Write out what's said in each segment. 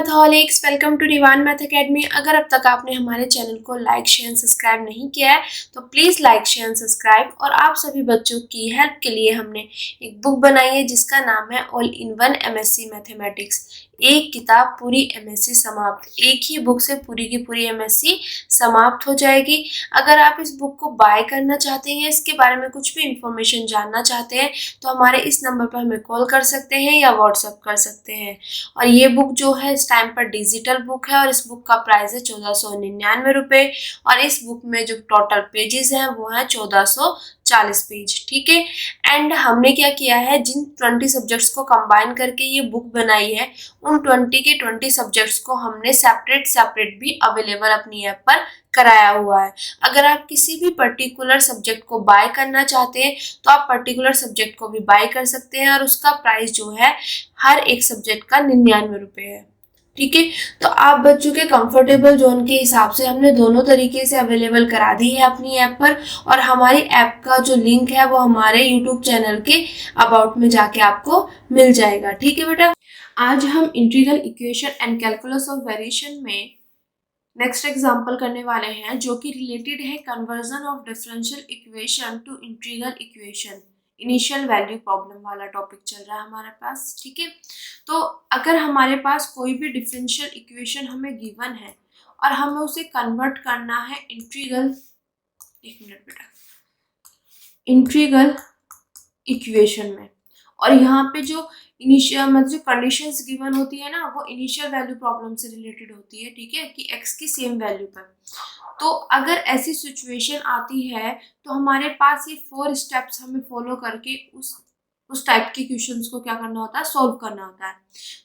मैथहॉलिक्स, welcome to रिवान math academy. अगर अब तक आपने हमारे चैनल को लाइक शेयर सब्सक्राइब नहीं किया है तो प्लीज़ लाइक शेयर सब्सक्राइब। और आप सभी बच्चों की हेल्प के लिए हमने एक बुक बनाई है जिसका नाम है all in one MSc mathematics. एक किताब पूरी एमएससी समाप्त। एक ही बुक से पूरी की पूरी एमएससी समाप्त हो जाएगी। अगर आप इस बुक को बाय करना चाहते हैं, इसके बारे में कुछ भी इंफॉर्मेशन जानना चाहते हैं तो हमारे इस नंबर पर हमें कॉल कर सकते हैं या व्हाट्सएप कर सकते हैं। और ये बुक जो है इस टाइम पर डिजिटल बुक है और इस बुक का प्राइस है 1499 रुपये। और इस बुक में जो टोटल पेजेस हैं वो है 1440 पेज। ठीक है। एंड हमने क्या किया है, जिन 20 सब्जेक्ट्स को कंबाइन करके ये बुक बनाई है उन 20 के 20 सब्जेक्ट्स को हमने सेपरेट भी अवेलेबल अपनी ऐप पर कराया हुआ है। अगर आप किसी भी पर्टिकुलर सब्जेक्ट को बाय करना चाहते हैं तो आप पर्टिकुलर सब्जेक्ट को भी बाय कर सकते हैं और उसका प्राइस जो है हर एक सब्जेक्ट का 99 रुपये है। ठीक है। तो आप बच्चों के कंफर्टेबल जोन के हिसाब से हमने दोनों तरीके से अवेलेबल करा दी है अपनी ऐप पर। और हमारी ऐप का जो लिंक है वो हमारे यूट्यूब चैनल के अबाउट में जाके आपको मिल जाएगा। ठीक है बेटा। आज हम integral equation and calculus of variation में नेक्स्ट एग्जाम्पल करने वाले हैं जो कि रिलेटेड है conversion of differential equation two integral equation. Initial value problem वाला टॉपिक चल रहा है हमारे पास। ठीक है। तो अगर हमारे पास कोई भी डिफरेंशियल इक्वेशन हमें गिवन है और हमें उसे कन्वर्ट करना है इंटीग्रल, एक मिनट बेटा, इंटीग्रल इक्वेशन में, और यहाँ पे जो इनिशियल मतलब जो कंडीशंस गिवन होती है ना वो इनिशियल वैल्यू प्रॉब्लम से रिलेटेड होती है। ठीक है, कि x की सेम वैल्यू पर। तो अगर ऐसी सिचुएशन आती है तो हमारे पास ये 4 स्टेप्स हमें फॉलो करके उस टाइप के क्वेश्चंस को क्या करना होता है, सॉल्व करना होता है।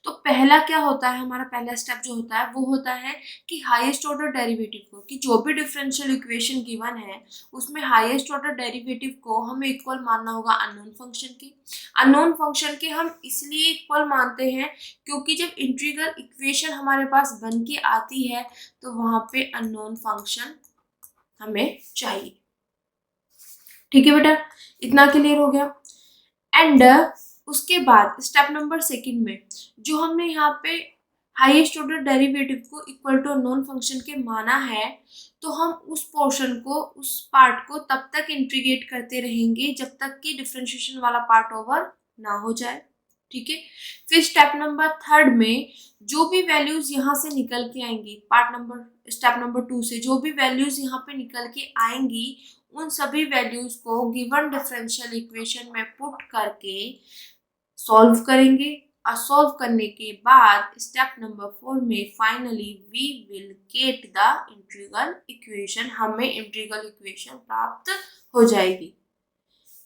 तो पहला क्या होता है, हमारा पहला स्टेप जो होता है वो होता है कि हाईएस्ट ऑर्डर डेरिवेटिव को, कि जो भी डिफरेंशियल इक्वेशन गिवन है उसमें हाईएस्ट ऑर्डर डेरिवेटिव को हमें इक्वल मानना होगा अननोन फंक्शन के। अननोन फंक्शन के हम इसलिए इक्वल मानते हैं क्योंकि जब इंटीग्रल इक्वेशन हमारे पास बन के आती है तो वहां पे अननोन फंक्शन हमें चाहिए। ठीक है बेटा, इतना क्लियर हो गया। एंड उसके बाद स्टेप नंबर 2 में जो हमने यहाँ पे हाईएस्ट ऑर्डर डेरिवेटिव को इक्वल टू अननोन फंक्शन के माना है तो हम उस पोर्शन को, उस पार्ट को तब तक इंटीग्रेट करते रहेंगे जब तक कि डिफरेंशिएशन वाला पार्ट ओवर ना हो जाए। ठीक है। फिर स्टेप नंबर 3 में जो भी वैल्यूज यहाँ से निकल के आएंगी, स्टेप नंबर 2 से जो भी वैल्यूज यहाँ पे निकल के आएंगी उन सभी वैल्यूज को गिवन डिफरेंशियल इक्वेशन में पुट करके सॉल्व करेंगे। और सॉल्व करने के बाद स्टेप नंबर 4 में finally we will get the integral equation, हमें इंटीग्रल इक्वेशन प्राप्त हो जाएगी।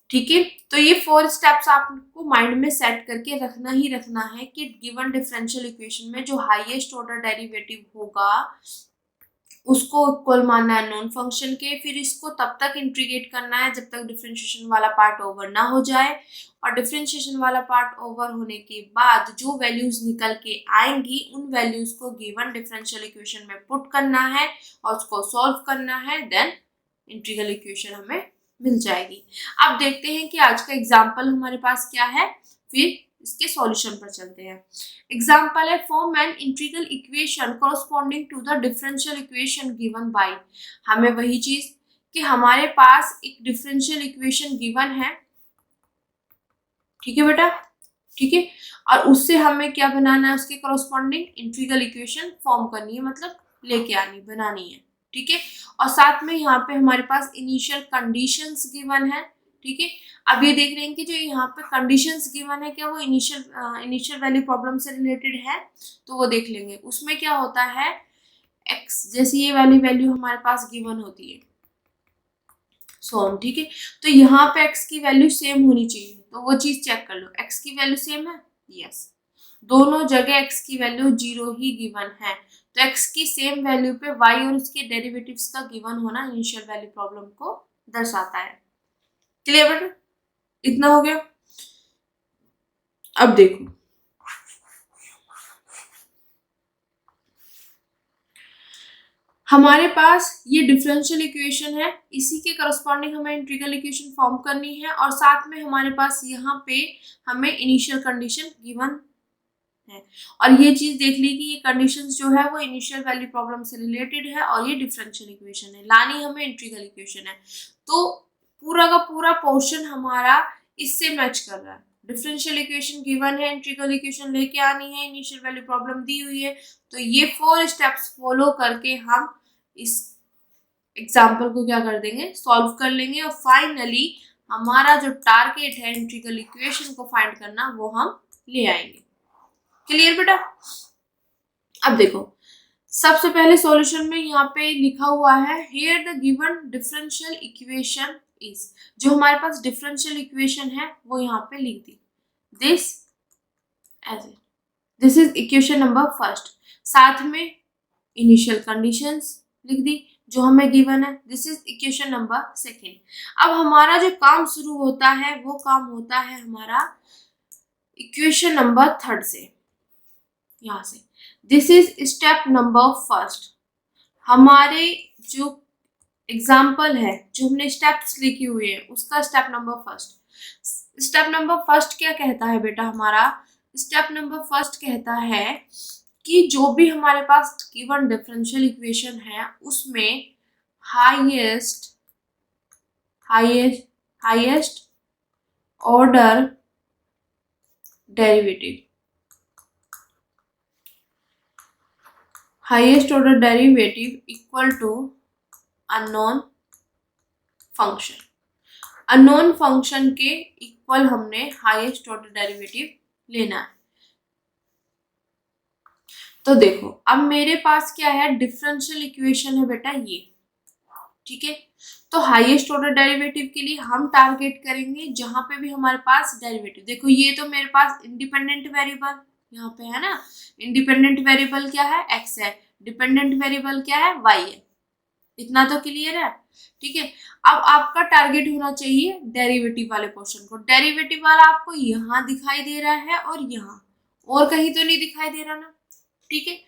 ठीक है। तो ये 4 स्टेप्स आपको माइंड में सेट करके रखना ही रखना है कि गिवन डिफरेंशियल इक्वेशन में जो हाईएस्ट ऑर्डर डेरिवेटिव होगा उसको इक्वल मानना है नॉन फंक्शन के। फिर इसको तब तक इंटीग्रेट करना है जब तक डिफरेंशिएशन वाला पार्ट ओवर ना हो जाए। और डिफरेंशिएशन वाला पार्ट ओवर होने के बाद जो वैल्यूज निकल के आएंगी उन वैल्यूज को गिवन डिफरेंशियल इक्वेशन में पुट करना है और उसको सॉल्व करना है, देन इंटीग्रल इक्वेशन हमें मिल जाएगी। अब देखते हैं कि आज का एग्जाम्पल हमारे पास क्या है, फिर इसके सॉल्यूशन पर चलते हैं। एग्जाम्पल है form an integral equation corresponding to the differential equation given by. हमें वही चीज कि हमारे पास एक डिफरेंशियल इक्वेशन गिवन है। ठीक है बेटा। ठीक है। और उससे हमें क्या बनाना है, उसके कॉरस्पॉन्डिंग इंटीग्रल इक्वेशन फॉर्म करनी है, मतलब लेके आनी, बनानी है। ठीक है। और साथ में यहाँ पे हमारे पास इनिशियल कंडीशंस गिवन है। ठीक है। अब ये देख रहे हैं कि जो यहाँ पे कंडीशंस गिवन है क्या वो इनिशियल वैल्यू प्रॉब्लम से रिलेटेड है, तो वो देख लेंगे। उसमें क्या होता है, x जैसे ये वाली वैल्यू हमारे पास गिवन होती है सोम। ठीक है। तो यहाँ पे x की वैल्यू सेम होनी चाहिए, तो वो चीज चेक कर लो। x की वैल्यू सेम है, यस, दोनों जगह x की वैल्यू 0 ही गिवन है। तो x की सेम वैल्यू पे y और उसके डेरिवेटिव्स का गिवन होना इनिशियल वैल्यू प्रॉब्लम को दर्शाता है। क्लियर बेटा, इतना हो गया। अब देखो, हमारे पास ये डिफरेंशियल इक्वेशन है, इसी के करस्पॉन्डिंग हमें इंटीग्रल इक्वेशन फॉर्म करनी है और साथ में हमारे पास यहाँ पे हमें इनिशियल कंडीशन गिवन है। और ये चीज देख ली कि ये कंडीशंस जो है वो इनिशियल वैल्यू प्रॉब्लम से रिलेटेड है और ये डिफरेंशियल इक्वेशन है, लानी हमें इंटीग्रल इक्वेशन है। तो पूरा का पूरा पोर्शन हमारा इससे मैच कर रहा है। डिफरेंशियल इक्वेशन गिवन है, इंटीग्रल इक्वेशन लेके आनी है, इनिशियल वैल्यू प्रॉब्लम दी हुई है। तो ये 4 स्टेप्स फॉलो करके हम इस एग्जाम्पल को क्या कर देंगे, सॉल्व कर लेंगे और फाइनली हमारा जो टारगेट है इंटीग्रल इक्वेशन को फाइंड करना वो हम ले आएंगे। क्लियर बेटा? अब देखो सबसे पहले सॉल्यूशन में यहाँ पे लिखा हुआ है here the given differential equation is, जो हमारे पास डिफरेंशियल इक्वेशन है वो यहाँ पे लिख दी, this as it, this is equation number first. साथ में इनिशियल कंडीशंस लिख दी जो हमें गिवन है, this is equation number second. अब हमारा जो काम शुरू होता है वो काम होता है हमारा इक्वेशन नंबर थर्ड से, यहाँ से, this is step number first. हमारे जो एग्जाम्पल है, जो हमने स्टेप्स लिखे हुए हैं उसका step number first. Step number first क्या कहता है बेटा हमारा? स्टेप नंबर फर्स्ट कहता है कि जो भी हमारे पास गिवन डिफरेंशियल इक्वेशन है उसमें highest order derivative, highest order derivative equal to unknown function. Unknown function के इक्वल हमने हाईएस्ट ऑर्डर डेरिवेटिव लेना है। तो देखो अब मेरे पास क्या है, डिफरेंशियल इक्वेशन है बेटा ये, ठीक है। तो हाईएस्ट ऑर्डर डेरिवेटिव के लिए हम टारगेट करेंगे जहां पे भी हमारे पास डेरिवेटिव, देखो ये तो मेरे पास इंडिपेंडेंट वेरिएबल यहाँ पे है ना, इंडिपेंडेंट वेरिएबल क्या है, x है, डिपेंडेंट वेरिएबल क्या है, y है। इतना तो क्लियर है, ठीक है। अब आपका टारगेट होना चाहिए डेरिवेटिव वाले पोर्शन को। डेरिवेटिव वाला आपको यहाँ दिखाई दे रहा है और यहाँ, और कहीं तो नहीं दिखाई दे रहा ना, ठीक है।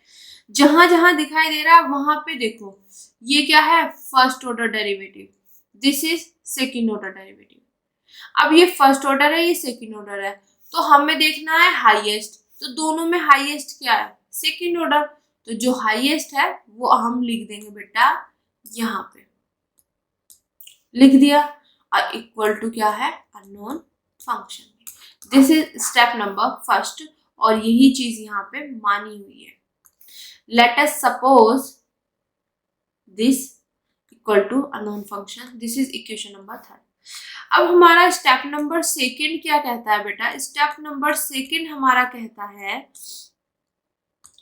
जहां जहां दिखाई दे रहा है वहां पे देखो ये क्या है, first order derivative, this is second order derivative. अब ये फर्स्ट ऑर्डर है, ये सेकंड ऑर्डर है, तो हमें देखना है हाईएस्ट। तो दोनों में हाईएस्ट क्या है, सेकंड ऑर्डर। तो जो हाईएस्ट है वो हम लिख देंगे बेटा यहाँ पे, लिख दिया, और इक्वल टू क्या है, unknown function. This is step number first और यही चीज यहाँ पे मानी हुई है। Let us suppose this equal to unknown function, this is equation number third. अब हमारा स्टेप नंबर सेकंड क्या कहता है बेटा? स्टेप नंबर सेकंड हमारा कहता है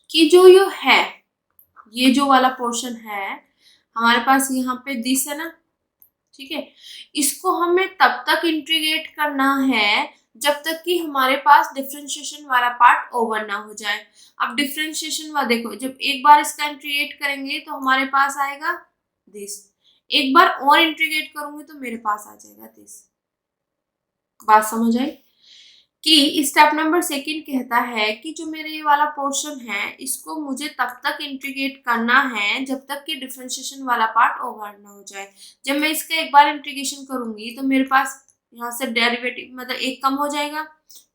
कि जो ये है, ये जो वाला पोर्शन है हमारे पास यहाँ पे दिस है ना, ठीक है, इसको हमें तब तक इंटीग्रेट करना है जब तक कि हमारे पास डिफरेंशिएशन वाला पार्ट ओवर ना हो जाए। अब डिफरेंशिएशन वाला देखो, जब एक बार इसका इंटीग्रेट करेंगे तो हमारे पास आएगा दिस, एक बार और इंटीग्रेट करूंगी तो मेरे पास आ जाएगा दिस। बात समझ आई? कि स्टेप नंबर सेकंड कहता है कि जो मेरे ये वाला पोर्शन है इसको मुझे तब तक इंटीग्रेट करना है जब तक कि डिफरेंशिएशन वाला पार्ट ओवर ना हो जाए। जब मैं इसका एक बार इंटीग्रेशन करूंगी तो मेरे पास यहाँ से डेरिवेटिव मतलब एक कम हो जाएगा,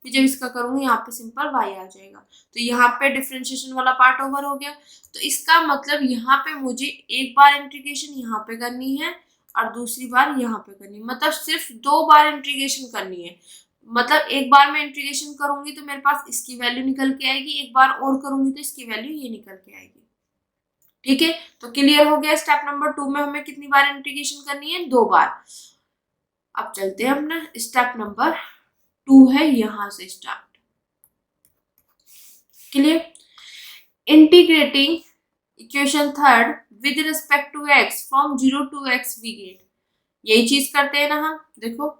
फिर जब इसका करूंगी यहाँ पे सिंपल y आ जाएगा। तो यहाँ पे डिफरेंशिएशन वाला पार्ट ओवर हो गया। तो इसका मतलब यहाँ पे मुझे एक बार इंटीग्रेशन यहाँ पे करनी है और दूसरी बार यहाँ पे करनी है, मतलब सिर्फ 2 बार इंटीग्रेशन करनी है। मतलब एक बार मैं इंटीग्रेशन करूंगी तो मेरे पास इसकी वैल्यू निकल के आएगी, एक बार और करूंगी तो इसकी वैल्यू ये निकल के आएगी, ठीक है। तो क्लियर हो गया। स्टेप नंबर 2 में हमें कितनी बार इंटीग्रेशन करनी है, 2 बार। अब चलते हैं अपना स्टेप नंबर 2 है यहाँ से start, clear. Integrating equation third with respect to x from 0 to x we get, यही चीज करते हैं ना हम। देखो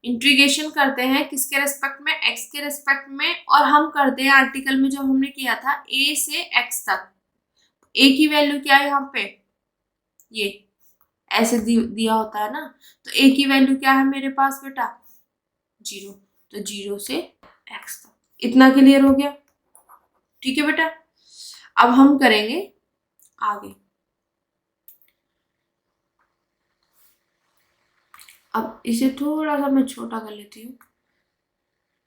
इंटीग्रेशन करते हैं किसके रेस्पेक्ट में, x के रेस्पेक्ट में, और हम करते हैं आर्टिकल में जो हमने किया था a से x तक। a की वैल्यू क्या है यहाँ पे, ये ऐसे दिया होता है ना, तो a की वैल्यू क्या है मेरे पास बेटा 0, तो 0 से x तक। इतना क्लियर हो गया, ठीक है बेटा। अब हम करेंगे आगे। अब इसे थोड़ा सा मैं छोटा कर लेती हूँ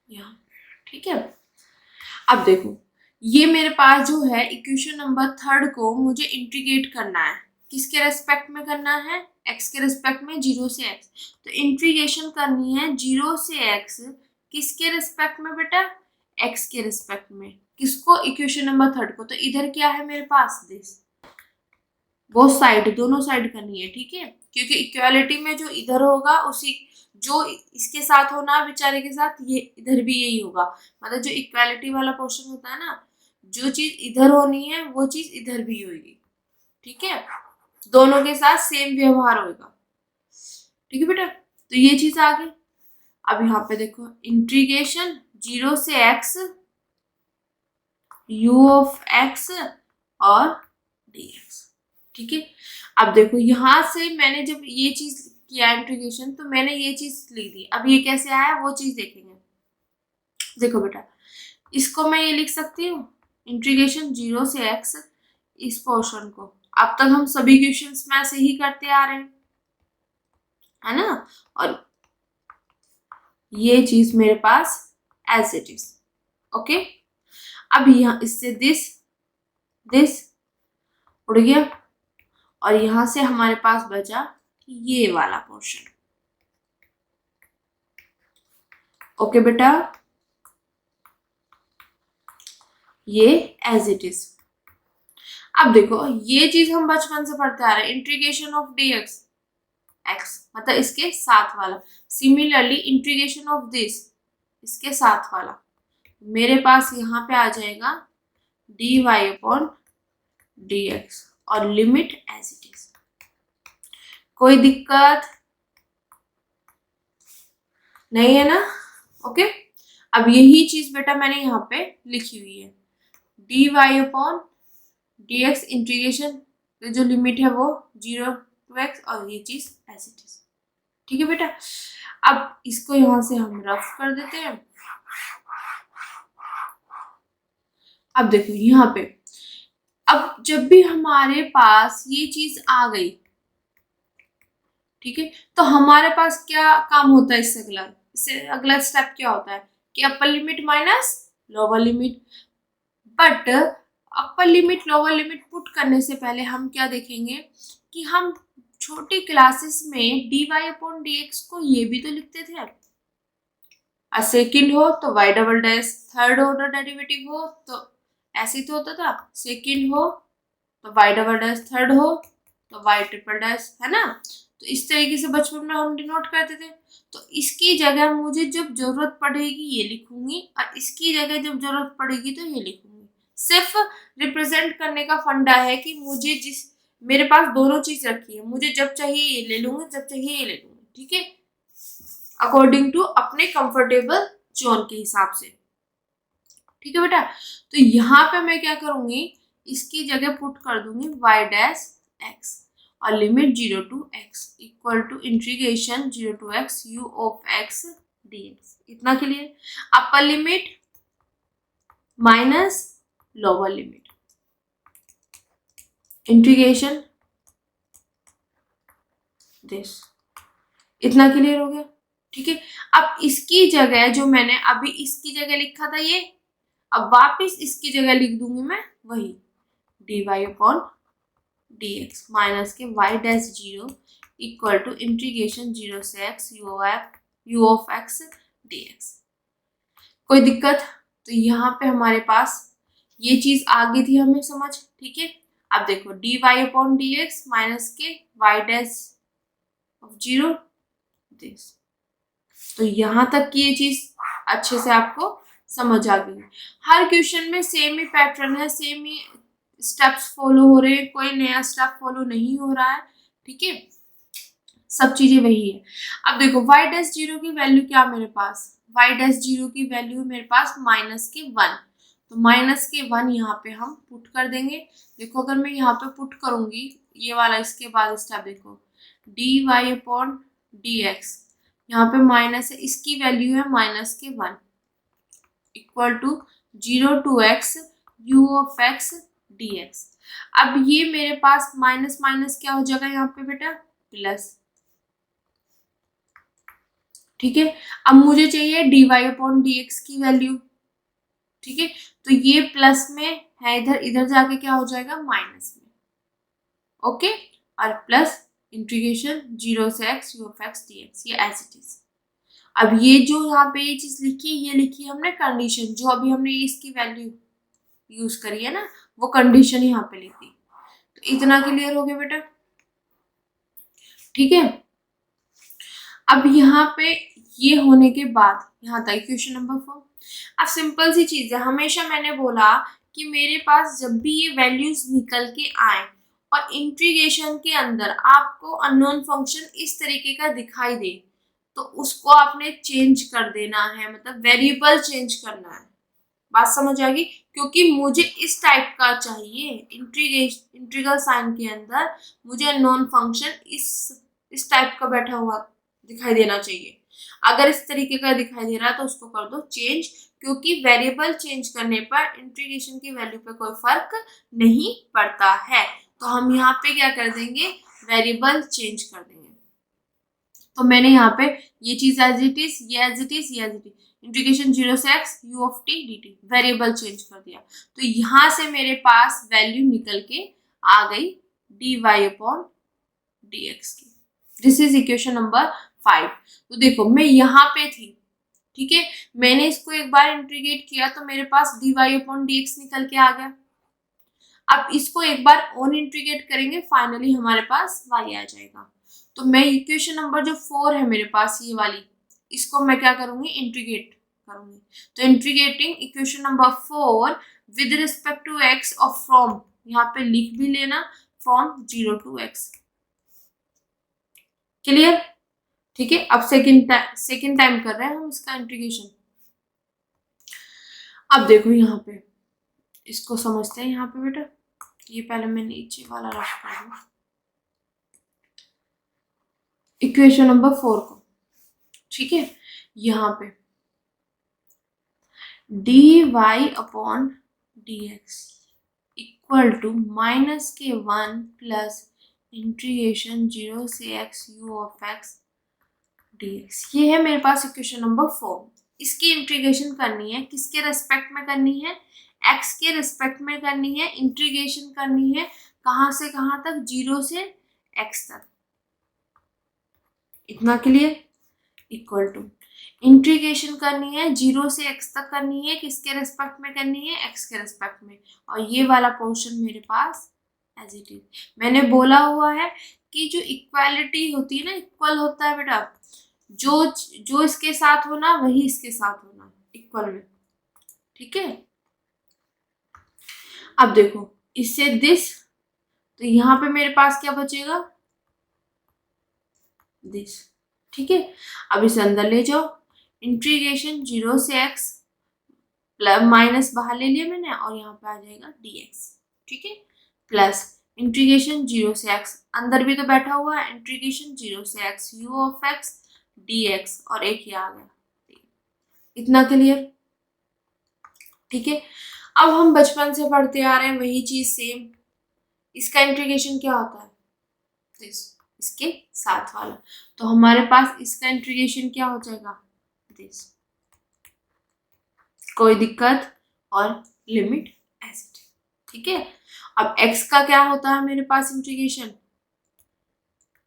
यहाँ, ठीक है। अब देखो ये मेरे पास जो है इक्वेशन नंबर 3 को मुझे इंटीग्रेट करना है। किसके रेस्पेक्ट में करना है? x के रेस्पेक्ट में, 0 से x। तो इंटीग्रेशन करनी है 0 से x किसके रेस्पेक्ट में बेटा? x के रेस्पेक्ट में। किसको? इक्वेशन नंबर 3 को। तो इधर क्या है मेरे पास? दिस। वो साइड, दोनों साइड करनी है, ठीक है, क्योंकि इक्वालिटी में जो इधर होगा उसी जो इसके साथ होना बेचारे के साथ, ये इधर भी यही होगा। मतलब जो इक्वालिटी वाला पोर्शन होता है ना, जो चीज इधर होनी है वो चीज इधर भी होगी, ठीक है, दोनों के साथ सेम व्यवहार होगा, ठीक है बेटा। तो ये चीज आ गई। अब यहाँ पे देखो इंटीग्रेशन 0 से x u ऑफ x और dx, ठीक है। अब देखो यहां से मैंने जब ये चीज किया इंटीग्रेशन, तो मैंने ये चीज लिख दी। अब ये कैसे आया वो चीज देखेंगे। देखो बेटा, इसको मैं ये लिख सकती हूँ इंटीग्रेशन 0 से x, इस पोर्शन को। अब तक हम सभी क्वेश्चंस में ऐसे ही करते आ रहे हैं, है ना। और ये चीज मेरे पास एज इट इज, ओके। अब यहाँ इससे दिस उड़ गया, और यहां से हमारे पास बचा ये वाला पोर्शन, ओके बेटा। ये एज इट इज। अब देखो ये चीज हम बचपन से पढ़ते आ रहे हैं, इंटीग्रेशन ऑफ dx x, मतलब इसके साथ वाला। सिमिलरली इंटीग्रेशन ऑफ दिस, इसके साथ वाला, मेरे पास यहाँ पे आ जाएगा dy अपॉन dx, और लिमिट एज इट इज। कोई दिक्कत नहीं है ना? ओके। अब यही चीज बेटा मैंने यहाँ पे लिखी हुई है, dy अपॉन dx इंटीग्रेशन, जो लिमिट है वो 0 to x, और ये चीज एज इट इज, ठीक है बेटा। अब इसको यहां से हम रफ कर देते हैं। अब देखो यहाँ पे, अब जब भी हमारे पास ये चीज आ गई, ठीक है, तो हमारे पास क्या काम होता है? इससे अगला स्टेप क्या होता है कि अपर limit minus lower limit. But upper limit lower limit put करने से पहले हम क्या देखेंगे कि हम छोटी क्लासेस में dy अपॉन dx को ये भी तो लिखते थे। सेकेंड हो तो y double dash, third order derivative हो तो ऐसे तो होता था, सेकेंड हो तो y डबल डैश, थर्ड हो तो y ट्रिपल डैश, है ना। तो इस तरीके से बचपन में हम डिनोट करते थे। तो इसकी जगह मुझे जब जरूरत पड़ेगी ये लिखूंगी, और इसकी जगह जब जरूरत पड़ेगी तो ये लिखूंगी। सिर्फ रिप्रेजेंट करने का फंडा है कि मुझे मेरे पास दोनों चीज रखी है, मुझे जब चाहिए ये ले लूंगी, जब चाहिए ये ले लूंगी, ठीक है, अकॉर्डिंग टू अपने कंफर्टेबल जोन के हिसाब से, ठीक है बेटा। तो यहाँ पे मैं क्या करूंगी, इसकी जगह पुट कर दूंगी y डैश x, और limit 0 to x equal to integration 0 to x u of x dx। इतना clear? Upper limit minus lower limit, integration this. इतना क्लियर हो गया, ठीक है। अब इसकी जगह जो मैंने अभी इसकी जगह लिखा था ये, अब वापस इसकी जगह लिख दूंगी मैं वही dy upon dx minus K y dash 0 equal to integration 0 से x u of x dx। कोई दिक्कत? तो यहाँ पे हमारे पास ये चीज आ गई थी हमें समझ, ठीक है। अब देखो dy upon dx minus K y dash of 0 this. तो यहाँ तक की ये चीज अच्छे से आपको समझ आ गई। हर क्वेश्चन में सेम ही पैटर्न है, सेम ही स्टेप्स फॉलो हो रहे हैं, कोई नया स्टेप फॉलो नहीं हो रहा है, ठीक है, सब चीजें वही है। अब देखो y डैश 0 की वैल्यू क्या मेरे पास, y डैश 0 की वैल्यू मेरे पास माइनस के 1, तो माइनस के 1 यहाँ पे हम पुट कर देंगे। देखो अगर मैं यहाँ पे पुट करूंगी ये वाला, इसके बाद स्टेप देखो dy अपॉन dx, यहाँ पे माइनस है, इसकी वैल्यू है minus K 1 equal to 0 to x u of x dx। अब ये मेरे पास माइनस माइनस क्या हो जाएगा यहाँ पे बेटा, प्लस, ठीक है। अब मुझे चाहिए dy अपॉन dx की वैल्यू, ठीक है, तो ये प्लस में है, इधर इधर जाके क्या हो जाएगा माइनस में, ओके। और प्लस इंटीग्रेशन 0 से x u of x dx, ये एज इट इज। अब ये जो यहाँ पे ये चीज लिखी है, ये लिखी है हमने कंडीशन, जो अभी हमने इसकी वैल्यू यूज करी है ना, वो कंडीशन यहाँ पे लिखी। तो इतना क्लियर हो गया बेटा, ठीक है। अब यहाँ पे ये होने के बाद यहाँ था इक्वेशन नंबर 4। अब सिंपल सी चीज है, हमेशा मैंने बोला कि मेरे पास जब भी ये वैल्यूज निकल के आए और इंटीग्रेशन के अंदर आपको अननोन फंक्शन इस तरीके का दिखाई दे, तो उसको आपने चेंज कर देना है, मतलब वेरिएबल चेंज करना है। बात समझ आ गई? क्योंकि मुझे इस टाइप का चाहिए, इंटीग्रल साइन के अंदर मुझे अननोन फंक्शन इस टाइप का बैठा हुआ दिखाई देना चाहिए। अगर इस तरीके का दिखाई दे रहा है तो उसको कर दो चेंज, क्योंकि वेरिएबल चेंज करने पर इंटीग्रेशन की वैल्यू पे कोई फर्क नहीं पड़ता है। तो हम यहाँ पे क्या कर देंगे, वेरिएबल चेंज कर देंगे। तो मैंने यहाँ पे ये चीज एज इट इज, ये एज इट इज, ये एज इट इज, इंटीग्रेशन 0 से x u of t dt, variable change कर दिया। तो यहाँ से मेरे पास वैल्यू निकल के आ गई dy अपॉन dx की। This is equation number 5। तो देखो मैं यहाँ पे थी, ठीक है, मैंने इसको एक बार इंटीग्रेट किया तो मेरे पास dy अपॉन dx निकल के आ गया। अब इसको एक बार और इंटीग्रेट करेंगे, फाइनली हमारे पास y आ जाएगा। तो मैं इक्वेशन नंबर जो 4 है मेरे पास ये वाली, इसको मैं क्या करूंगी, इंटीग्रेट करूंगी। तो integrating equation number 4 with respect to x और फ्रॉम, यहाँ पे लिख भी लेना, फ्रॉम 0 टू x। क्लियर? ठीक है। अब सेकेंड टाइम कर रहे हैं हम इसका इंटीग्रेशन। अब देखो यहाँ पे इसको समझते हैं। यहाँ पे बेटा ये पहले मैं नीचे वाला रख कर दूं इक्वेशन नंबर 4 को, ठीक है। यहाँ पे dy upon dx equal to -k1 plus integration 0 से x u of x dx, ये है मेरे पास इक्वेशन नंबर 4। इसकी इंटीग्रेशन करनी है, किसके रेस्पेक्ट में करनी है, x के रेस्पेक्ट में करनी है। इंटीग्रेशन करनी है कहाँ से कहाँ तक, 0 से x तक। इतना क्लियर? इक्वल टू इंटीग्रेशन करनी है 0 से x तक करनी है, किसके रेस्पेक्ट में करनी है, x के रेस्पेक्ट में। और ये वाला पोर्शन मेरे पास एज इट इज। मैंने बोला हुआ है कि जो इक्वालिटी होती है ना, इक्वल होता है बेटा, जो इसके साथ होना वही इसके साथ होना, इक्वल में, ठीक है। अब देखो इससे दिस, तो यहाँ पे मेरे पास क्या बचेगा, दिस, ठीक है। अब इसे अंदर ले जाओ, इंटीग्रेशन 0 से x प्लस माइनस बाहर ले लिया मैंने, और यहाँ पे आ जाएगा dx, ठीक है, प्लस इंटीग्रेशन 0 से x अंदर भी तो बैठा हुआ है, इंटीग्रेशन 0 से x u of x dx, और एक ही आ गया। इतना क्लियर? ठीक है। अब हम बचपन से पढ़ते आ रहे हैं वही चीज सेम। इसका इंटीग्रेशन क्या होता है, दिस, इसके साथ वाला। तो हमारे पास इसका इंटीग्रेशन क्या हो जाएगा, दिस, कोई दिक्कत, और लिमिट ऐसे, ठीक है। अब x का क्या होता है मेरे पास इंटीग्रेशन,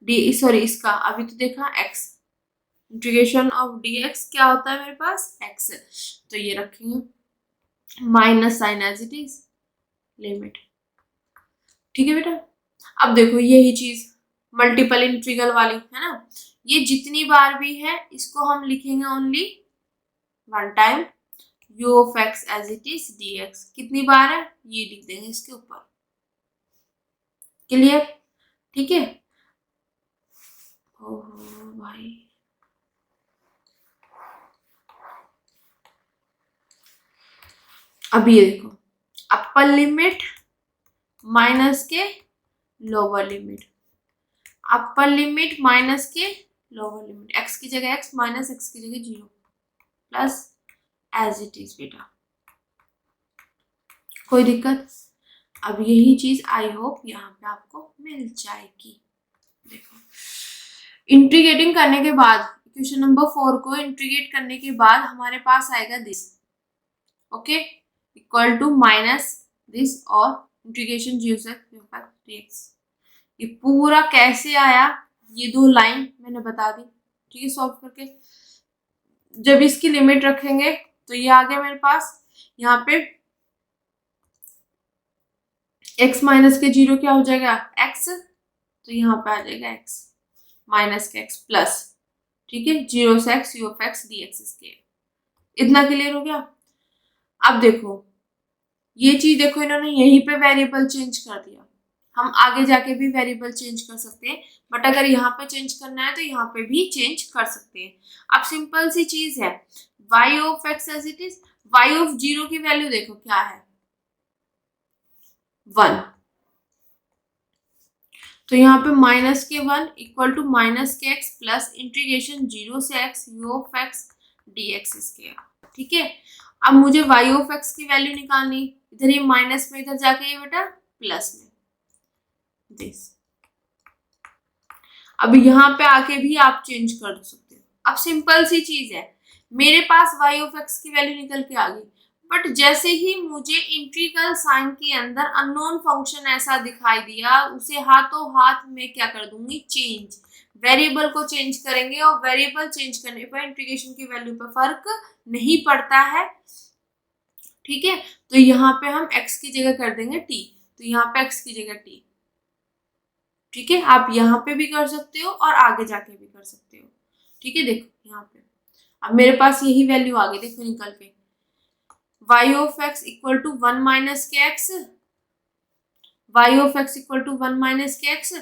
इसका अभी तो देखा x, इंटीग्रेशन ऑफ dx क्या होता है मेरे पास, x। तो ये रखेंगे minus sign as it is, limit, ठीक है बेटा। अब देखो यही चीज मल्टीपल इंटीग्रल वाली है ना, ये जितनी बार भी है इसको हम लिखेंगे only one time, u of x as it is dx। कितनी बार है ये लिख देंगे इसके ऊपर। क्लियर? ठीक है। ओह भाई, अब ये देखो अपर लिमिट माइनस के लोअर लिमिट, अपर लिमिट माइनस के लोअर लिमिट, x की जगह x माइनस x की जगह 0 प्लस एज इट इज बेटा। कोई दिक्कत? अब यही चीज आई होप यहाँ पे आपको मिल जाएगी। देखो इंटीग्रेटिंग करने के बाद इक्वेशन नंबर 4 को इंटीग्रेट करने के बाद हमारे पास आएगा this, okay. Equal to minus this और इंटीग्रेशन 0 से dx। ये पूरा कैसे आया, ये दो लाइन मैंने बता दी, ठीक है, सॉल्व करके। जब इसकी लिमिट रखेंगे तो ये आ गया मेरे पास, यहाँ पे x माइनस के 0 क्या हो जाएगा x, तो यहाँ पे आ जाएगा x माइनस के x प्लस, ठीक है, 0 से x u of x dx square. इतना क्लियर हो गया। अब देखो ये चीज देखो, इन्होंने यहीं पे वेरिएबल चेंज कर दिया, हम आगे जाके भी वेरिएबल चेंज कर सकते हैं, बट अगर यहाँ पे चेंज करना है तो यहाँ पे भी चेंज कर सकते हैं। अब सिंपल सी चीज है, y of x as it is, y of 0 की वैल्यू देखो क्या है 1, तो यहाँ पे minus K 1 equal to minus के x प्लस इंटीग्रेशन 0 से x u of x dx square, ठीक है। अब मुझे y ऑफ x की वैल्यू निकालनी, इधर ये माइनस में, इधर जाके ये बेटा प्लस में दिस। अब यहाँ पे आके भी आप चेंज कर सकते हो। अब सिंपल सी चीज है, मेरे पास y ऑफ x की वैल्यू निकल के आ गई, बट जैसे ही मुझे इंटीग्रल साइन के अंदर अननोन फंक्शन ऐसा दिखाई दिया, उसे हाथों हाथ में क्या कर दूंगी चेंज, वेरिएबल को चेंज करेंगे, और वेरिएबल चेंज करने पर इंटीग्रेशन की वैल्यू पर फर्क नहीं पड़ता है, ठीक है। तो यहाँ पे हम x की जगह कर देंगे t, तो यहाँ पे x की जगह t, ठीक है। आप यहाँ पे भी कर सकते हो और आगे जाके भी कर सकते हो, ठीक है। देखो यहाँ पे अब मेरे पास यही वैल्यू आ गई, देखो निकल के y of x equal to 1 minus के x, y of x equal to 1 minus के x,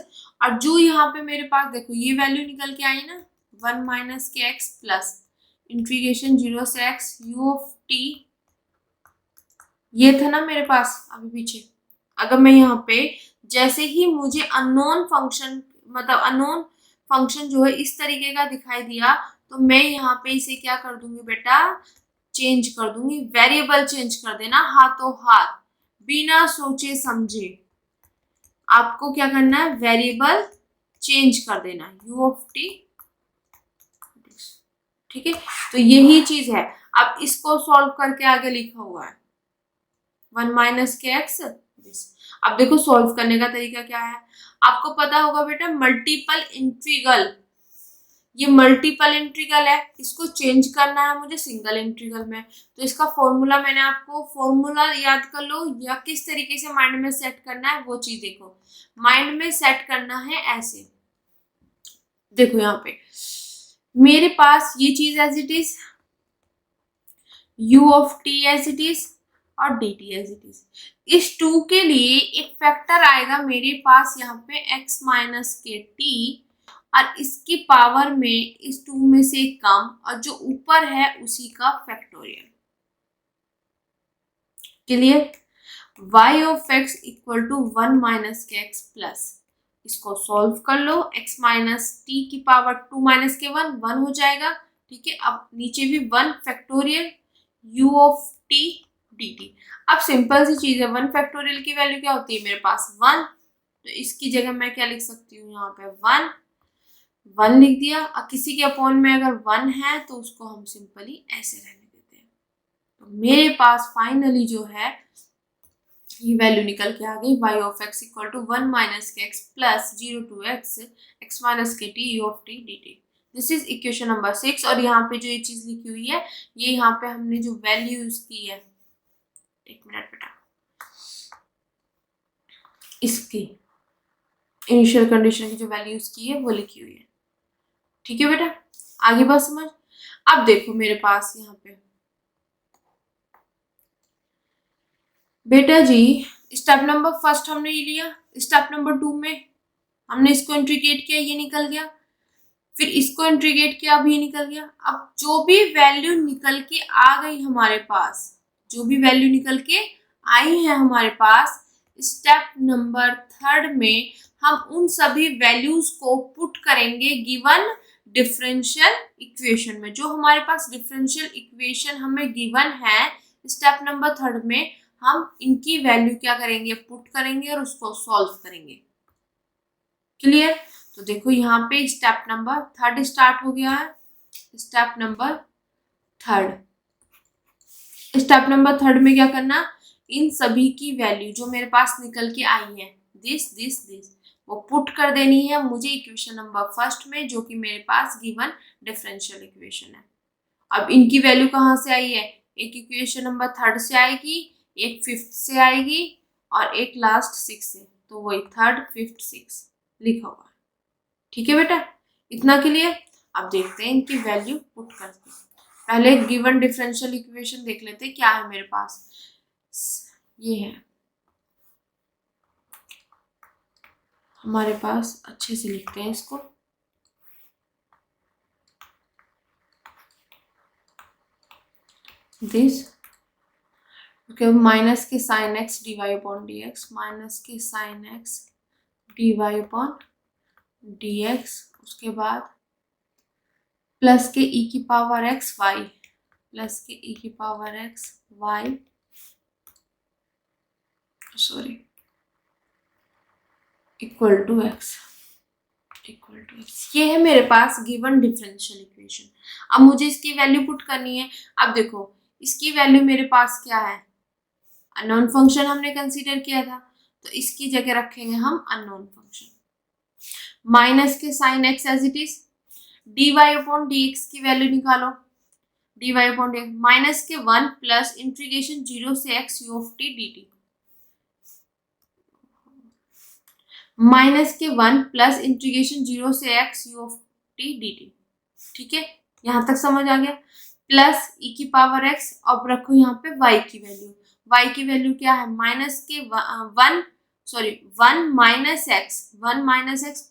और जो यहाँ पे मेरे पास देखो ये वैल्यू निकल के आई ना 1 माइनस के x प्लस इंटीग्रेशन 0 से x u ऑफ t, ये था ना मेरे पास अभी पीछे। अगर मैं यहाँ पे जैसे ही मुझे अननोन फंक्शन, मतलब अननोन फंक्शन जो है इस तरीके का दिखाई दिया, तो मैं यहाँ पे इसे क्या कर दूंगी बेटा चेंज कर दूंगी, वेरिएबल चेंज कर देना हाथों हाथ, बिना सोचे समझे आपको क्या करना है, वेरिएबल चेंज कर देना u ऑफ t, ठीक है। तो यही चीज है, अब इसको सॉल्व करके आगे लिखा हुआ है 1 माइनस के x। अब देखो सॉल्व करने का तरीका क्या है, आपको पता होगा बेटा मल्टीपल इंटीग्रल, ये मल्टीपल इंटीग्रल है, इसको चेंज करना है मुझे सिंगल इंटीग्रल में, तो इसका फॉर्मूला मैंने आपको, फॉर्मूला याद कर लो या किस तरीके से माइंड में सेट करना है वो चीज देखो। माइंड में सेट करना है ऐसे, देखो यहाँ पे मेरे पास ये चीज as it is, u of t as it is और dt एज इट इज। इस 2 के लिए एक फैक्टर आएगा मेरे पास यहाँ पे x माइनस के t, और इसकी पावर में इस 2 में से कम, और जो ऊपर है उसी का factorial, clear. y of x equal to 1 minus के x प्लस, इसको सॉल्व कर लो, x माइनस t की पावर 2 माइनस के 1 1 हो जाएगा, ठीक है। अब नीचे भी 1 factorial u of t dt। अब सिंपल सी चीज है, 1 फैक्टोरियल की वैल्यू क्या होती है मेरे पास 1, तो इसकी जगह मैं क्या लिख सकती हूँ यहाँ पे 1 लिख दिया, और किसी के अपॉन में अगर 1 है तो उसको हम सिंपली ऐसे रहने देते हैं। तो मेरे पास फाइनली जो है ये वैल्यू निकल के आ गई y of x equal to 1 minus के x plus 0 to x minus के t u of t dt। This is equation number 6। और यहाँ पे जो ये चीज लिखी हुई है, ये यहाँ पे हमने जो वैल्यू यूज की है, एक मिनट बेटा, इसकी इनिशियल कंडीशन की जो वैल्यू यूज की है वो लिखी हुई है, ठीक है बेटा। आगे बात समझ। अब देखो मेरे पास यहाँ पे बेटा जी स्टेप नंबर फर्स्ट हमने ये लिया, स्टेप नंबर 2 में हमने इसको इंटीग्रेट किया, ये निकल गया, फिर इसको इंटीग्रेट किया, अब ये निकल गया। अब जो भी वैल्यू निकल के आ गई हमारे पास, जो भी वैल्यू निकल के आई है हमारे पास, स्टेप नंबर 3 में हम उन सभी वैल्यूज को पुट करेंगे गिवन डिफरेंशियल इक्वेशन में। जो हमारे पास डिफरेंशियल इक्वेशन हमें गिवन है स्टेप नंबर 3 में, हम इनकी वैल्यू क्या करेंगे, पुट करेंगे और उसको सॉल्व करेंगे, क्लियर। तो देखो यहाँ पे स्टेप नंबर 3 स्टार्ट हो गया है, step number 3 step number third में क्या करना, इन सभी की वैल्यू जो मेरे पास निकल के आई है दिस वो पुट कर देनी है मुझे इक्वेशन नंबर फर्स्ट में, जो कि मेरे पास गिवन डिफरेंशियल इक्वेशन है। अब इनकी वैल्यू कहाँ से आई है, एक इक्वेशन नंबर थर्ड से आएगी, एक फिफ्थ से आएगी और एक लास्ट सिक्स से, तो वही थर्ड फिफ्थ सिक्स लिखा हुआ है। ठीक है बेटा, इतना क्लियर। अब देखते हैं इनकी वैल्यू पुट करते हैं। पहले गिवन डिफरेंशियल इक्वेशन देख लेते हैं क्या है मेरे पास। ये है हमारे पास, अच्छे से लिखते हैं इसको। दिस ओके, माइनस के sine x d Y upon D x, minus के sine x d Y upon D x, उसके बाद प्लस के ई की power X Y, plus K E की power X Y, sorry, equal to X, equal to X. ये है मेरे पास given differential equation. अब मुझे इसकी वैल्यू पुट करनी है। अब देखो इसकी वैल्यू मेरे पास क्या है, अननोन फंक्शन हमने कंसीडर किया था, तो इसकी जगह रखेंगे हम अननोन फंक्शन। माइनस के sine X as it is, D Y upon D X की वैल्यू निकालो, D Y upon D x minus K 1 plus integration 0 से X U of T D T, minus K 1 plus integration 0 से X U of T D T. ठीक है, यहां तक समझ आ गया। प्लस ई की पावर एक्स, अब रखो यहाँ पे वाई की वैल्यू, वाई की वैल्यू क्या है, minus K 1 minus x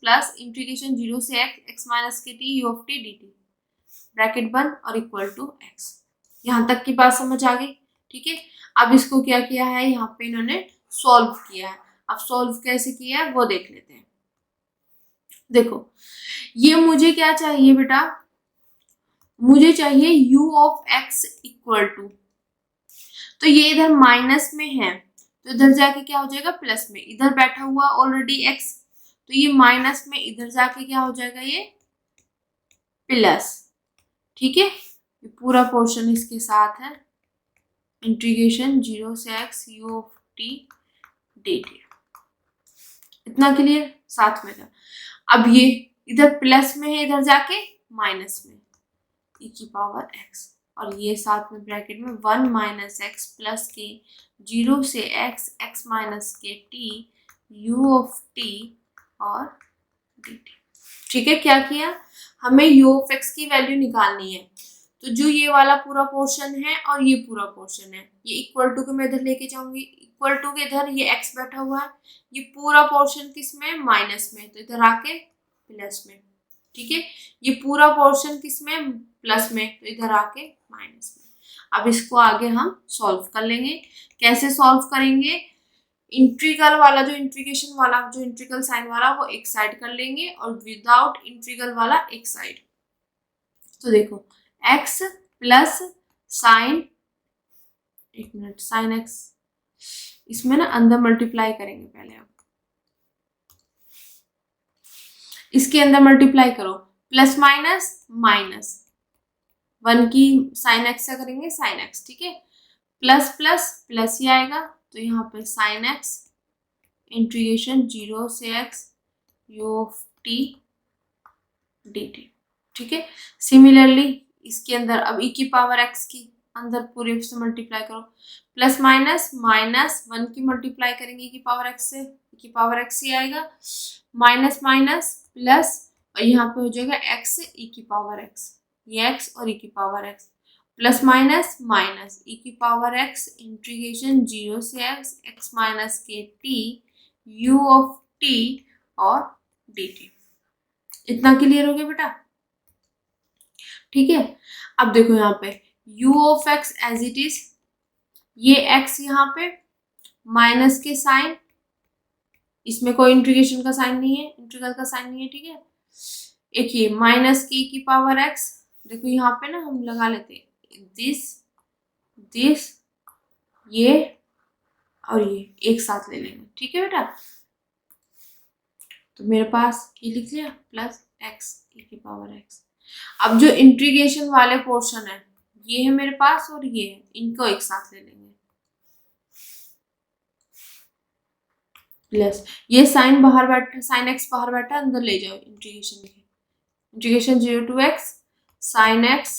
plus integration 0 से एक्स माइनस के T U of T D T, bracket बंद और इक्वल टू एक्स। यहाँ तक की बात समझ आ गई। ठीक है, अब इसको क्या किया है, यहाँ पे इन्होंने सॉल्व किया है। अब सॉल्व कैसे किया है वो देख लेते हैं। देखो ये मुझे क्या चाहिए बेटा, मुझे चाहिए u of x equal to, तो ये इधर माइनस में है तो इधर जाके क्या हो जाएगा प्लस में, इधर बैठा हुआ ऑलरेडी x, तो ये माइनस में इधर जाके क्या हो जाएगा ये प्लस। ठीक है, ये पूरा पोर्शन इसके साथ है, इंटीग्रेशन 0 से x u of t dt, इतना क्लियर, साथ में था। अब ये इधर प्लस में है, इधर जाके माइनस में, e की पावर x, और ये साथ में ब्रैकेट में 1 माइनस एक्स प्लस के 0 से x माइनस के t u ऑफ t और dt। ठीक है, क्या किया, हमें u ऑफ x की वैल्यू निकालनी है, तो जो ये वाला पूरा पोर्शन है और ये पूरा पोर्शन है, ये इक्वल टू को मैं इधर लेके जाऊंगी, इक्वल टू के इधर ये x बैठा हुआ है, ये पूरा पोर्शन किस में माइनस में, तो इधर आके प्लस में। ठीक है, ये पूरा पोर्शन किस में प्लस में, तो इधर आके माइनस में। अब इसको आगे हम सॉल्व कर लेंगे। कैसे सॉल्व करेंगे, इंटीग्रल वाला जो इंटीग्रेशन वाला जो इंटीग्रल साइन वाला वो एक साइड कर लेंगे और विदाउट इंटीग्रल वाला एक साइड। तो देखो x प्लस साइन, एक मिनट, साइन x, इसमें ना अंदर मल्टीप्लाई करेंगे पहले, अब इसके अंदर मल्टीप्लाई करो, प्लस माइनस माइनस 1 की साइन एक्स से करेंगे साइन एक्स। ठीक है, प्लस प्लस प्लस ही आएगा, तो यहाँ पे साइन एक्स इंटीग्रेशन 0 से X U of T D T. ठीक है, सिमिलरली इसके अंदर अब e की पावर x की अंदर पूरे से मल्टीप्लाई करो, प्लस माइनस माइनस 1 की मल्टीप्लाई करेंगे e की पावर x से, e की पावर x ही आएगा, माइनस माइनस प्लस, और यहाँ पे हो जाएगा x e की पावर x, ये x और e की power x, plus minus minus e की पावर x इंटीग्रेशन 0 से x माइनस के t u ऑफ t और dt। इतना क्लियर हो गया बेटा। ठीक है, अब देखो यहाँ पे u of x as it is, ये x यहाँ पे माइनस के साइन, इसमें कोई इंटीग्रेशन का साइन नहीं है, इंटीग्रल का साइन नहीं है। ठीक है, एक ये माइनस की पावर x, देखो यहाँ पे ना हम लगा लेते हैं दिस ये और ये एक साथ ले लेंगे। ठीक है बेटा, तो मेरे पास ये लिख लिया प्लस x e की पावर x। अब जो इंटीग्रेशन वाले पोर्शन है ये है मेरे पास और ये है, इनको एक साथ ले लेंगे प्लस ये साइन बाहर बैठा, साइन एक्स बाहर बैठा, अंदर ले जाओ इंटीग्रेशन में, integration 0 to x sine x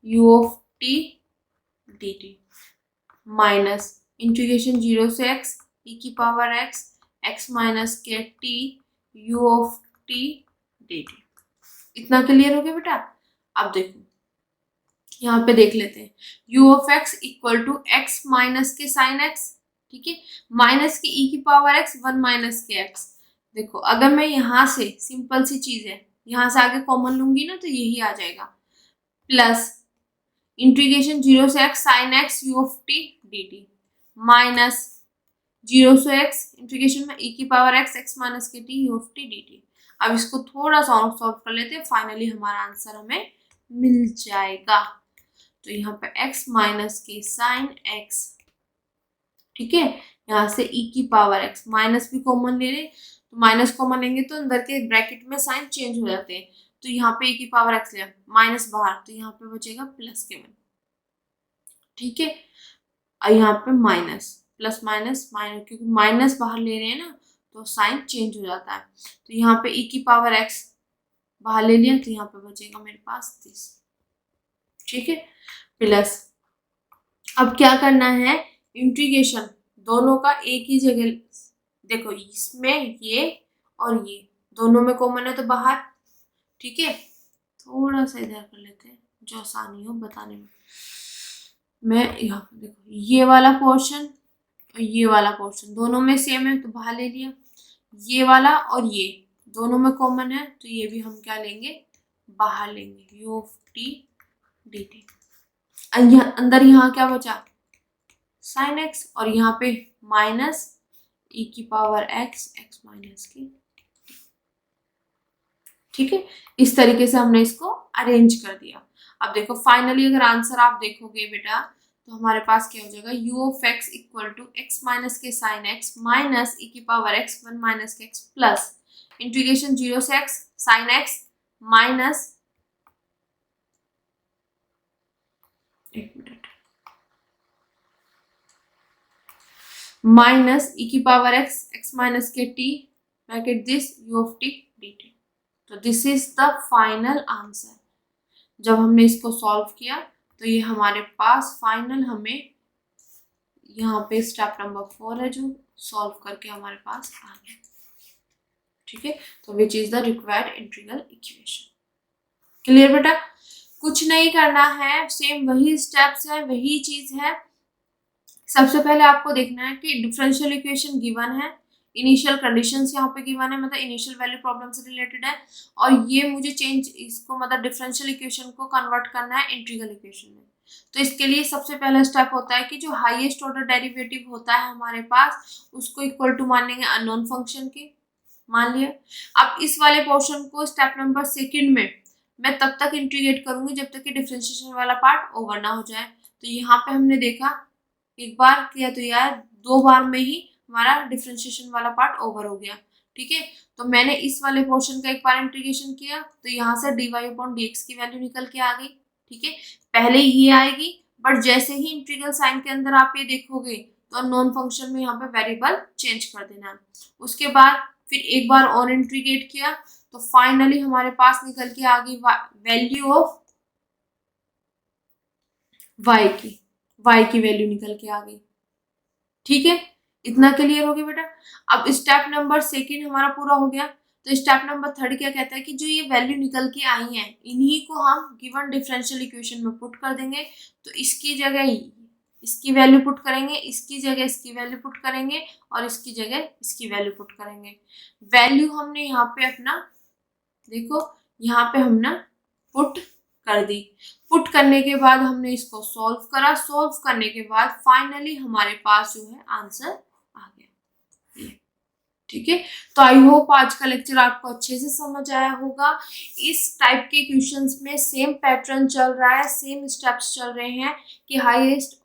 u of t dt minus integration 0 से x e की पावर x x माइनस के t u of t dt। इतना क्लियर हो गया बेटा। अब देखो यहाँ पे देख लेते हैं, u of x equal to x minus के साइन x, ठीक है, माइनस के e की पावर x 1 माइनस के x। देखो अगर मैं यहाँ से, सिंपल सी चीज है, यहाँ से आगे कॉमन लूंगी ना तो यही आ जाएगा, प्लस इंटीग्रेशन 0 से x sine x u of t dt minus 0 से x इंटीग्रेशन में e की पावर x x माइनस के t u of t dt। अब इसको थोड़ा सा और सॉल्व कर लेते हैं, फाइनली हमारा आंसर हमें मिल जाएगा। तो यहाँ पे x माइनस के साइन x, ठीक है, यहाँ से e की पावर x, माइनस भी कॉमन ले रहे, तो माइनस कॉमन लेंगे तो अंदर के ब्रैकेट में साइन चेंज हो जाते हैं, तो यहाँ पे e की पावर x ले माइनस बाहर, तो यहाँ पे बचेगा प्लस के 1, ठीक है, और यहाँ पे माइनस प्लस माइनस माइनस, क्योंकि माइनस बाहर ले रहे हैं ना तो साइन चेंज हो जाता है, तो यहाँ पे e की पावर x बाहर ले लिया, तो यहाँ पे बचेगा मेरे पास 30, ठीक है, प्लस अब क्या करना है, इंटीग्रेशन दोनों का एक ही जगह, देखो इसमें ये और ये दोनों में कॉमन है तो बाहर, ठीक है, थोड़ा सा इधर कर लेते हैं जो आसानी हो बताने में। मैं यहाँ देखो ये वाला पोर्शन और ये वाला पोर्शन दोनों में सेम है तो बाहर ले लिया, ये वाला और ये दोनों में कॉमन है तो ये भी हम क्या लेंगे, बाहर लेंगे, u ऑफ t dt। अंदर यहाँ क्या बचा, साइन x, और यहाँ पे माइनस e की पावर x x माइनस की, ठीक है, इस तरीके से हमने इसको अरेंज कर दिया। अब देखो फाइनली अगर आंसर आप देखोगे बेटा तो हमारे पास क्या हो जाएगा, u of x equal to x minus के साइन x माइनस e की पावर x 1 माइनस के x प्लस इंटीग्रेशन 0 से x साइन x माइनस, एक मिनट, माइनस e की पावर x x माइनस के t bracket this u of t dt। तो this is the final answer. जब हमने इसको सॉल्व किया तो ये हमारे पास फाइनल हमें यहाँ पे स्टेप नंबर 4 है जो सॉल्व करके हमारे पास आ गया, ठीक है, तो which is the required integral equation. Clear बेटा, कुछ नहीं करना है, सेम वही स्टेप्स है, वही चीज है। सबसे पहले आपको देखना है कि डिफरेंशियल इक्वेशन गिवन है, इनिशियल कंडीशंस यहाँ पे गिवन है, मतलब इनिशियल वैल्यू प्रॉब्लम से रिलेटेड है, और ये मुझे चेंज इसको मतलब डिफरेंशियल इक्वेशन को कन्वर्ट करना है इंटीग्रल इक्वेशन में। तो इसके लिए सबसे पहला स्टेप होता है कि जो हाईएस्ट ऑर्डर डेरिवेटिव होता है हमारे पास उसको इक्वल टू मान लेंगे अननोन फंक्शन के, मान लिया। अब इस वाले पोर्शन को स्टेप नंबर 2 में मैं तब तक इंटीग्रेट करूंगी जब तक कि डिफरेंशिएशन वाला पार्ट ओवर ना हो जाए। तो यहाँ पे हमने देखा एक बार किया तो यार 2 बार में ही हमारा डिफरेंशिएशन वाला पार्ट ओवर हो गया, ठीक है। तो मैंने इस वाले पोर्शन का एक बार इंटीग्रेशन किया तो यहाँ से dy/dx की वैल्यू निकल के आ गई, ठीक है। पहले ये आएगी बट जैसे ही इंटीग्रल साइन के अंदर आप ये देखोगे तो नॉन फंक्शन में यहाँ पे वेरिएबल चेंज कर देना। उसके बाद फिर एक बार और इंटीग्रेट किया तो फाइनली हमारे पास निकल के आ गई वैल्यू ऑफ y की वैल्यू निकल के आ गई, ठीक है। इतना क्लियर हो गया बेटा। अब स्टेप नंबर 2 हमारा पूरा हो गया, तो स्टेप नंबर 3 क्या कहता है कि जो ये वैल्यू निकल के आई है इन्हीं को हम गिवन डिफरेंशियल इक्वेशन में पुट कर देंगे। तो इसकी जगह इसकी वैल्यू पुट करेंगे, इसकी जगह इसकी वैल्यू पुट करेंगे और इसकी जगह इसकी वैल्यू पुट करेंगे। वैल्यू हमने यहाँ पे अपना देखो यहाँ पे हमने पुट कर दी। पुट करने के बाद हमने इसको सॉल्व करा, सॉल्व करने के बाद फाइनली हमारे पास जो है आंसर आ गया, ठीक है। तो आई होप आज का लेक्चर आपको अच्छे से समझ आया होगा। इस टाइप के क्वेश्चंस में सेम पैटर्न चल रहा है, सेम स्टेप्स चल रहे हैं कि हाईएस्ट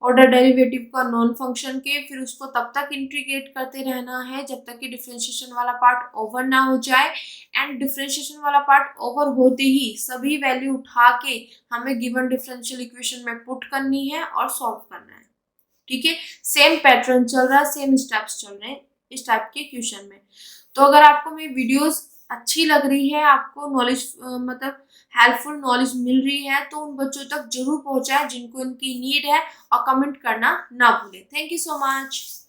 ऑर्डर डेरिवेटिव का नॉन फंक्शन के, फिर उसको तब तक इंटीग्रेट करते रहना है जब तक कि डिफरेंशिएशन वाला पार्ट ओवर ना हो जाए। एंड डिफरेंशिएशन वाला पार्ट ओवर होते ही सभी वैल्यू उठा के हमें गिवन डिफरेंशियल इक्वेशन में पुट करनी है और सॉल्व करना है। ठीक है, सेम पैटर्न चल रहा है, सेम स्टेप्स चल रहे हैं इस टाइप के क्वेश्चन में। तो अगर आपको मेरी वीडियोस अच्छी लग रही है, आपको नॉलेज मतलब हेल्पफुल नॉलेज मिल रही है, तो उन बच्चों तक जरूर पहुंचाएं जिनको इनकी नीड है, और कमेंट करना ना भूलें। Thank you so much.